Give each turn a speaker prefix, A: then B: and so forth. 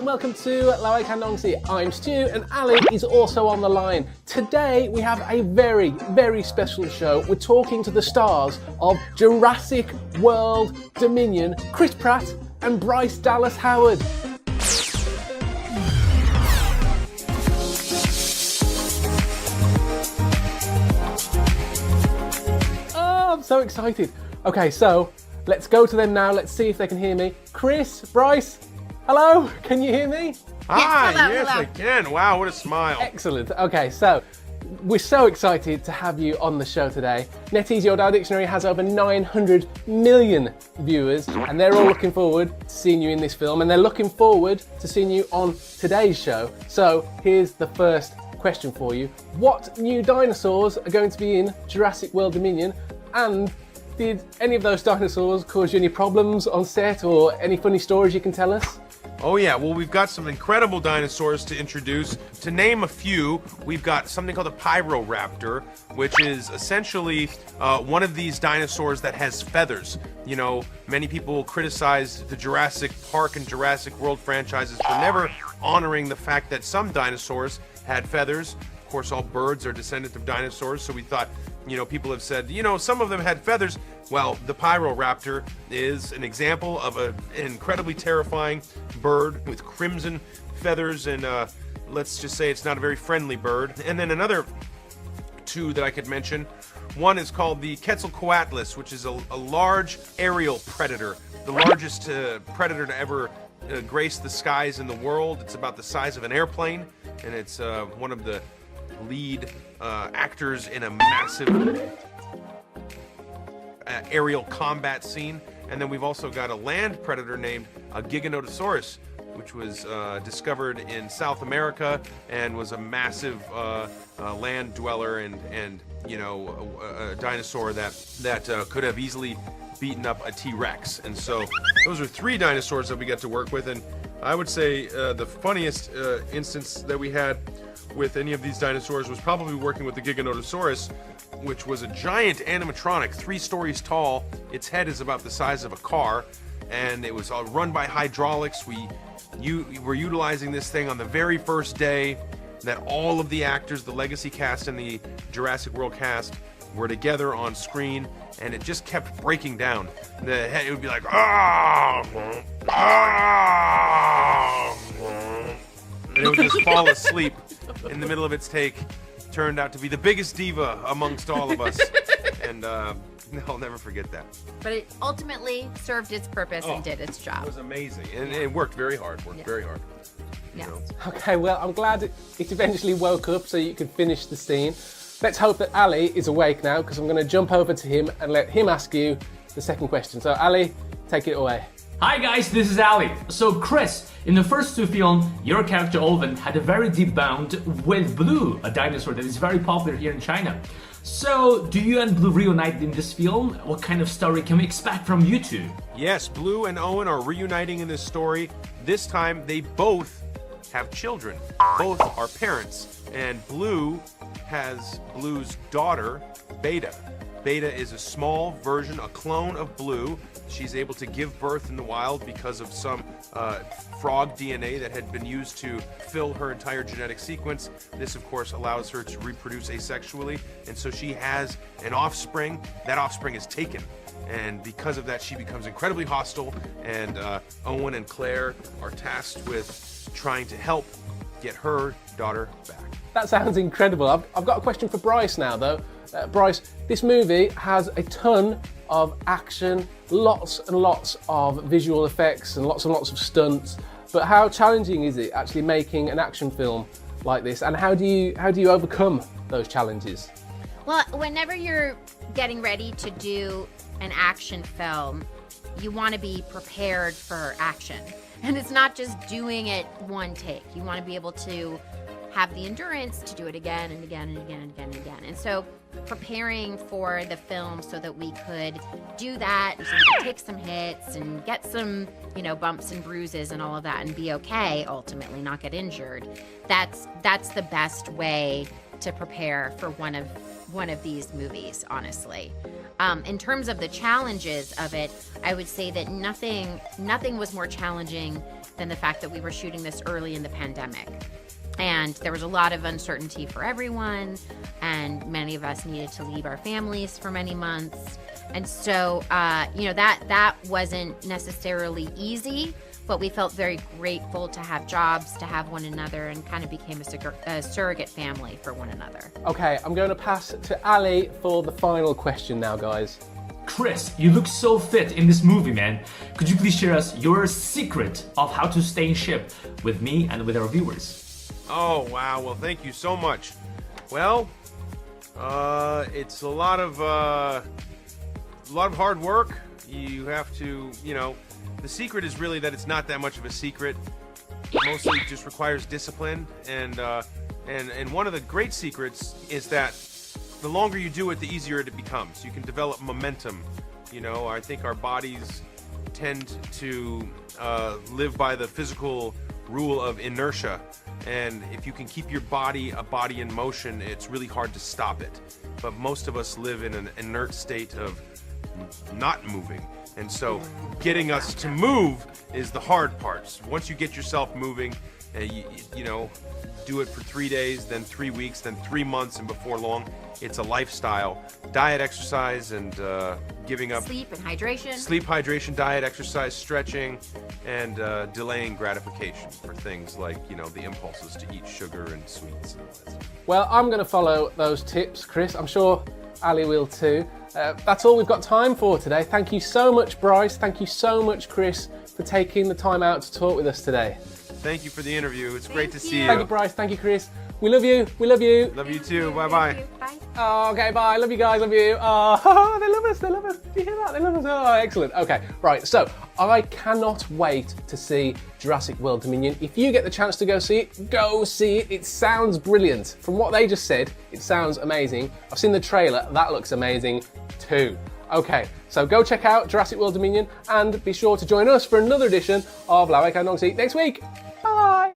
A: and welcome to Laoi Kandongsi. I'm Stu and Ali is also on the line. Today we have a very, very special show. We're talking to the stars of Jurassic World Dominion, Chris Pratt and Bryce Dallas Howard. Oh, I'm so excited. Okay, so let's go to them now. Let's see if they can hear me. Chris, Bryce, hello, can you hear me?
B: Hi,
C: hello,
B: yes,
C: hello.
B: I can. Wow, what a smile.
A: Excellent. Okay, so we're so excited to have you on the show today. NetEase Youdao Dictionary has over 900 million viewers, and they're all looking forward to seeing you in this film, and they're looking forward to seeing you on today's show. So here's the first question for you. What new dinosaurs are going to be in Jurassic World Dominion, and did any of those dinosaurs cause you any problems on set or any funny stories you can tell us?
B: Oh yeah, well we've got some incredible dinosaurs to introduce. To name a few, we've got something called a Pyroraptor, which is essentially one of these dinosaurs that has feathers. You know, many people criticize the Jurassic Park and Jurassic World franchises for never honoring the fact that some dinosaurs had feathers. Of course, all birds are descendants of dinosaurs, so we thought, you know, people have said, you know, some of them had feathers. Well, the Pyroraptor is an example of an incredibly terrifying bird with crimson feathers, and let's just say it's not a very friendly bird. And then another two that I could mention. One is called the Quetzalcoatlus, which is a large aerial predator, the largest predator to ever grace the skies in the world. It's about the size of an airplane, and it's one of the lead actors in a massive aerial combat scene. And then we've also got a land predator named a Giganotosaurus, which was discovered in South America and was a massive land dweller and you know a dinosaur that could have easily beaten up a T-Rex. And so those are three dinosaurs that we get to work with, and I would say the funniest instance that we had with any of these dinosaurs was probably working with the Giganotosaurus, which was a giant animatronic, 3 stories tall. Its head is about the size of a car, and it was run by hydraulics. We were utilizing this thing on the very first day that all of the actors, the legacy cast and the Jurassic World cast, were together on screen, and it just kept breaking down. The head, it would be like, ah, ah, and it would just fall asleep in the middle of its take. Turned out to be the biggest diva amongst all of us, and I'll never forget that.
C: But it ultimately served its purpose and did its job.
B: It was amazing, and it worked very hard. Very hard.
C: Yeah.
B: You know?
A: Okay, well, I'm glad it eventually woke up so you could finish the scene. Let's hope that Ali is awake now, because I'm going to jump over to him and let him ask you the second question. So, Ali, take it away.
D: Hi guys, this is Ali. So Chris, in the first 2 films, your character Olven had a very deep bond with Blue, a dinosaur that is very popular here in China. So, do you and Blue reunite in this film? What kind of story can we expect from you two?
B: Yes, Blue and Owen are reuniting in this story. This time, they both have children. Both are parents. And Blue has Blue's daughter, Beta. Beta is a small version, a clone of Blue. She's able to give birth in the wild because of some frog DNA that had been used to fill her entire genetic sequence. This, of course, allows her to reproduce asexually, and so she has an offspring. That offspring is taken, and because of that, she becomes incredibly hostile, and Owen and Claire are tasked with trying to help get her daughter back.
A: That sounds incredible. I've got a question for Bryce now, though. Bryce, this movie has a ton of action, lots and lots of visual effects and lots of stunts. But how challenging is it actually making an action film like this? And how do you overcome those challenges?
C: Well, whenever you're getting ready to do an action film, you want to be prepared for action. And it's not just doing it one take. You want to be able to have the endurance to do it again and again and again and again and again. And so preparing for the film so that we could do that, so we could take some hits and get some, you know, bumps and bruises and all of that and be okay, ultimately not get injured. That's the best way to prepare for one of these movies, honestly. In terms of the challenges of it, I would say that nothing was more challenging than the fact that we were shooting this early in the pandemic. And there was a lot of uncertainty for everyone, and many of us needed to leave our families for many months. And so, that wasn't necessarily easy, but we felt very grateful to have jobs, to have one another, and kind of became a surrogate family for one another.
A: Okay, I'm going to pass to Ali for the final question now, guys.
D: Chris, you look so fit in this movie, man. Could you please share us your secret of how to stay in shape with me and with our viewers?
B: Oh, wow. Well, thank you so much. Well, it's a lot of hard work. You have to, the secret is really that it's not that much of a secret. It mostly just requires discipline, and one of the great secrets is that the longer you do it, the easier it becomes. You can develop momentum. I think our bodies tend to live by the physical rule of inertia, and if you can keep your body in motion, it's really hard to stop it. But most of us live in an inert state of not moving. And so getting us to move is the hard part. Once you get yourself moving, do it for 3 days, then 3 weeks, then 3 months, and before long, it's a lifestyle. Diet, exercise, and giving up.
C: Sleep and hydration.
B: Sleep, hydration, diet, exercise, stretching, and delaying gratification for things like, the impulses to eat sugar and sweets and all that stuff.
A: Well, I'm going to follow those tips, Chris. I'm sure Ali will too. That's all we've got time for today. Thank you so much, Bryce. Thank you so much, Chris, for taking the time out to talk with us today.
B: Thank you for the interview. It's great to see you.
A: Thank you, Bryce. Thank you, Chris. We love you. We love you.
B: Love you too. Bye-bye.
C: Bye.
A: Oh, okay, bye. Love you guys. Love you. Oh, they love us. They love us. Do you hear that? They love us. Oh, excellent. Okay, right. So I cannot wait to see Jurassic World Dominion. If you get the chance to go see it, go see it. It sounds brilliant. From what they just said, it sounds amazing. I've seen the trailer. That looks amazing too. Okay, so go check out Jurassic World Dominion and be sure to join us for another edition of Lawek and Nongsi next week. Bye.